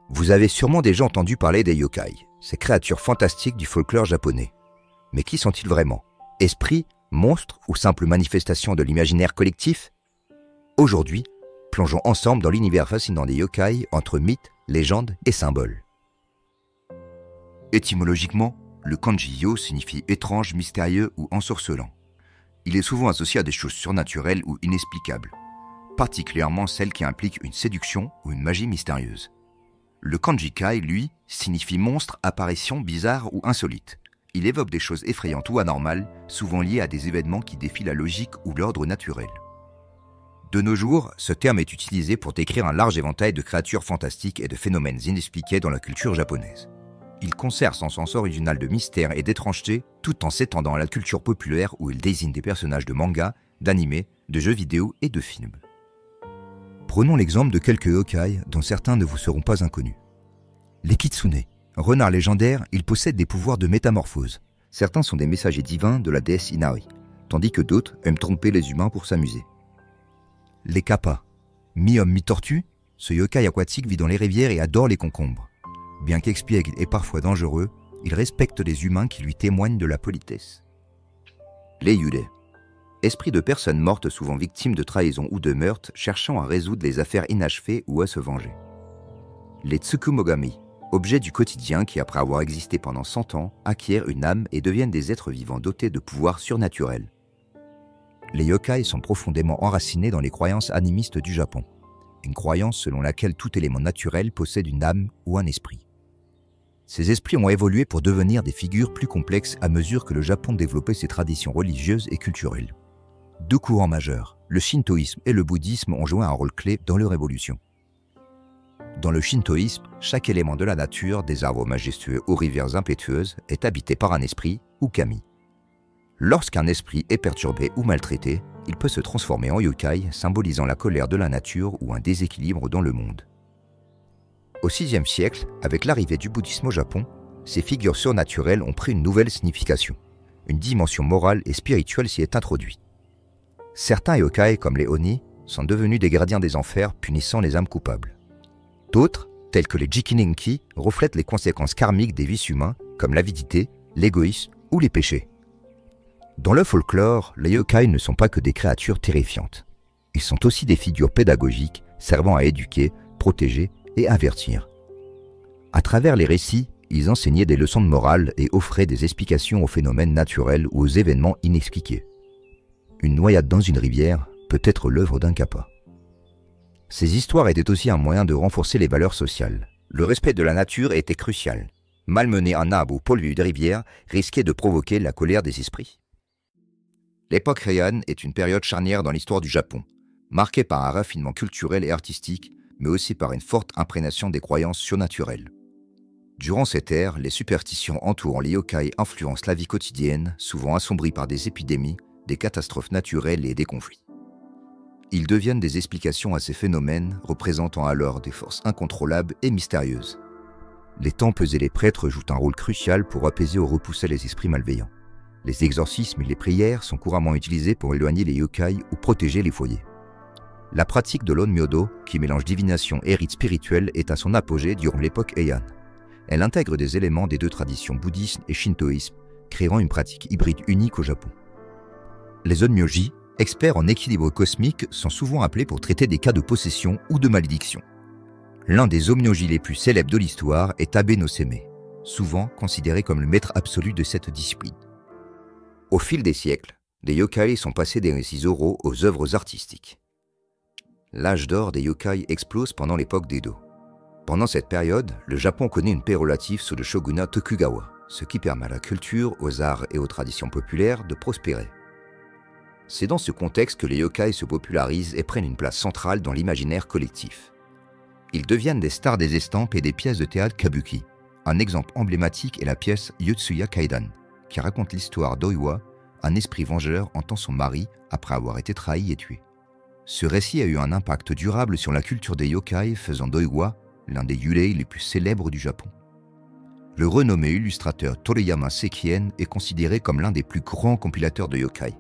Vous avez sûrement déjà entendu parler des yokai, ces créatures fantastiques du folklore japonais. Mais qui sont-ils vraiment? Esprits, monstres ou simples manifestations de l'imaginaire collectif? Aujourd'hui, plongeons ensemble dans l'univers fascinant des yokai entre mythes, légendes et symboles. Étymologiquement, le kanji yo signifie étrange, mystérieux ou ensorcelant. Il est souvent associé à des choses surnaturelles ou inexplicables, particulièrement celles qui impliquent une séduction ou une magie mystérieuse. Le kanji kai, lui, signifie monstre, apparition bizarre ou insolite. Il évoque des choses effrayantes ou anormales, souvent liées à des événements qui défient la logique ou l'ordre naturel. De nos jours, ce terme est utilisé pour décrire un large éventail de créatures fantastiques et de phénomènes inexpliqués dans la culture japonaise. Il conserve son sens original de mystère et d'étrangeté, tout en s'étendant à la culture populaire où il désigne des personnages de manga, d'anime, de jeux vidéo et de films. Prenons l'exemple de quelques yokai dont certains ne vous seront pas inconnus. Les kitsune. Renards légendaires, ils possèdent des pouvoirs de métamorphose. Certains sont des messagers divins de la déesse Inari, tandis que d'autres aiment tromper les humains pour s'amuser. Les kappa. Mi-homme, mi-tortue, ce yokai aquatique vit dans les rivières et adore les concombres. Bien qu'expiègle et parfois dangereux, il respecte les humains qui lui témoignent de la politesse. Les yurei. Esprits de personnes mortes souvent victimes de trahison ou de meurtre cherchant à résoudre les affaires inachevées ou à se venger. Les tsukumogami. Objets du quotidien qui, après avoir existé pendant 100 ans, acquièrent une âme et deviennent des êtres vivants dotés de pouvoirs surnaturels. Les yokai sont profondément enracinés dans les croyances animistes du Japon, une croyance selon laquelle tout élément naturel possède une âme ou un esprit. Ces esprits ont évolué pour devenir des figures plus complexes à mesure que le Japon développait ses traditions religieuses et culturelles. Deux courants majeurs, le shintoïsme et le bouddhisme, ont joué un rôle clé dans leur évolution. Dans le shintoïsme, chaque élément de la nature, des arbres majestueux aux rivières impétueuses, est habité par un esprit ou kami. Lorsqu'un esprit est perturbé ou maltraité, il peut se transformer en yokai, symbolisant la colère de la nature ou un déséquilibre dans le monde. Au VIe siècle, avec l'arrivée du bouddhisme au Japon, ces figures surnaturelles ont pris une nouvelle signification. Une dimension morale et spirituelle s'y est introduite. Certains yokai, comme les oni, sont devenus des gardiens des enfers punissant les âmes coupables. D'autres, tels que les jikininki, reflètent les conséquences karmiques des vices humains, comme l'avidité, l'égoïsme ou les péchés. Dans le folklore, les yokai ne sont pas que des créatures terrifiantes. Ils sont aussi des figures pédagogiques servant à éduquer, protéger et avertir. À travers les récits, ils enseignaient des leçons de morale et offraient des explications aux phénomènes naturels ou aux événements inexpliqués. Une noyade dans une rivière peut être l'œuvre d'un kappa. Ces histoires étaient aussi un moyen de renforcer les valeurs sociales. Le respect de la nature était crucial. Malmener un arbre ou polluer une rivière risquait de provoquer la colère des esprits. L'époque Heian est une période charnière dans l'histoire du Japon, marquée par un raffinement culturel et artistique, mais aussi par une forte imprégnation des croyances surnaturelles. Durant cette ère, les superstitions entourant les yokai influencent la vie quotidienne, souvent assombrie par des épidémies, des catastrophes naturelles et des conflits. Ils deviennent des explications à ces phénomènes, représentant alors des forces incontrôlables et mystérieuses. Les temples et les prêtres jouent un rôle crucial pour apaiser ou repousser les esprits malveillants. Les exorcismes et les prières sont couramment utilisés pour éloigner les yokai ou protéger les foyers. La pratique de l'onmyodo, qui mélange divination et rite spirituel, est à son apogée durant l'époque Heian. Elle intègre des éléments des deux traditions bouddhisme et shintoïsme, créant une pratique hybride unique au Japon. Les onmyoji, experts en équilibre cosmique, sont souvent appelés pour traiter des cas de possession ou de malédiction. L'un des onmyoji les plus célèbres de l'histoire est Abe no Seme, souvent considéré comme le maître absolu de cette discipline. Au fil des siècles, les yokai sont passés des récits oraux aux œuvres artistiques. L'âge d'or des yokai explose pendant l'époque d'Edo. Pendant cette période, le Japon connaît une paix relative sous le shogunat Tokugawa, ce qui permet à la culture, aux arts et aux traditions populaires de prospérer. C'est dans ce contexte que les yokai se popularisent et prennent une place centrale dans l'imaginaire collectif. Ils deviennent des stars des estampes et des pièces de théâtre kabuki. Un exemple emblématique est la pièce Yotsuya Kaidan, qui raconte l'histoire d'Oiwa, un esprit vengeur entend son mari après avoir été trahi et tué. Ce récit a eu un impact durable sur la culture des yokai, faisant d'Oiwa l'un des yurei les plus célèbres du Japon. Le renommé illustrateur Toriyama Sekien est considéré comme l'un des plus grands compilateurs de yokai.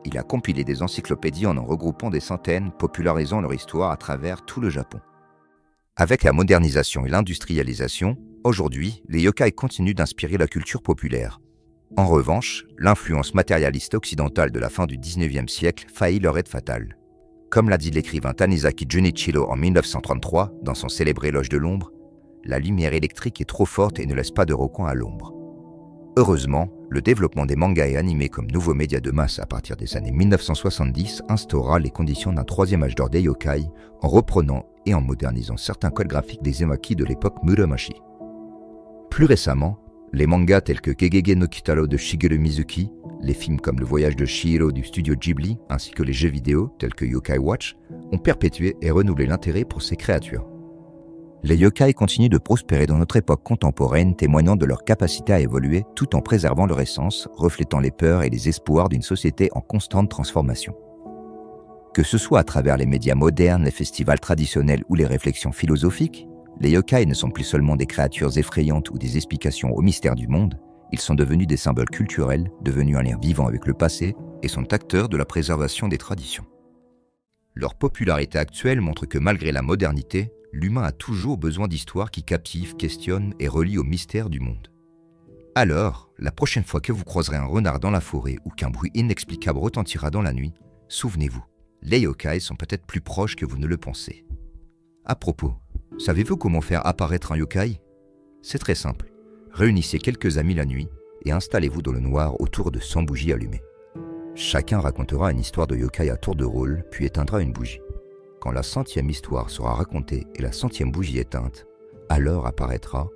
Il a compilé des encyclopédies en regroupant des centaines, popularisant leur histoire à travers tout le Japon. Avec la modernisation et l'industrialisation, aujourd'hui, les yokai continuent d'inspirer la culture populaire. En revanche, l'influence matérialiste occidentale de la fin du 19e siècle faillit leur être fatale. Comme l'a dit l'écrivain Tanizaki Junichiro en 1933 dans son célèbre Éloge de l'ombre, la lumière électrique est trop forte et ne laisse pas de recoin à l'ombre. Heureusement, le développement des mangas et animés comme nouveaux médias de masse à partir des années 1970 instaura les conditions d'un troisième âge d'or des yokai en reprenant et en modernisant certains codes graphiques des emaki de l'époque Muromachi. Plus récemment, les mangas tels que Gegege no Kitaro de Shigeru Mizuki, les films comme Le Voyage de Chihiro du studio Ghibli, ainsi que les jeux vidéo tels que Yokai Watch, ont perpétué et renouvelé l'intérêt pour ces créatures. Les yokai continuent de prospérer dans notre époque contemporaine, témoignant de leur capacité à évoluer tout en préservant leur essence, reflétant les peurs et les espoirs d'une société en constante transformation. Que ce soit à travers les médias modernes, les festivals traditionnels ou les réflexions philosophiques, les yokai ne sont plus seulement des créatures effrayantes ou des explications au mystère du monde, ils sont devenus des symboles culturels, devenus un lien vivant avec le passé et sont acteurs de la préservation des traditions. Leur popularité actuelle montre que malgré la modernité, l'humain a toujours besoin d'histoires qui captivent, questionnent et relient au mystère du monde. Alors, la prochaine fois que vous croiserez un renard dans la forêt ou qu'un bruit inexplicable retentira dans la nuit, souvenez-vous, les yokai sont peut-être plus proches que vous ne le pensez. À propos, savez-vous comment faire apparaître un yokai? C'est très simple. Réunissez quelques amis la nuit et installez-vous dans le noir autour de 100 bougies allumées. Chacun racontera une histoire de yokai à tour de rôle, puis éteindra une bougie. Quand la 100e histoire sera racontée et la 100e bougie éteinte, alors apparaîtra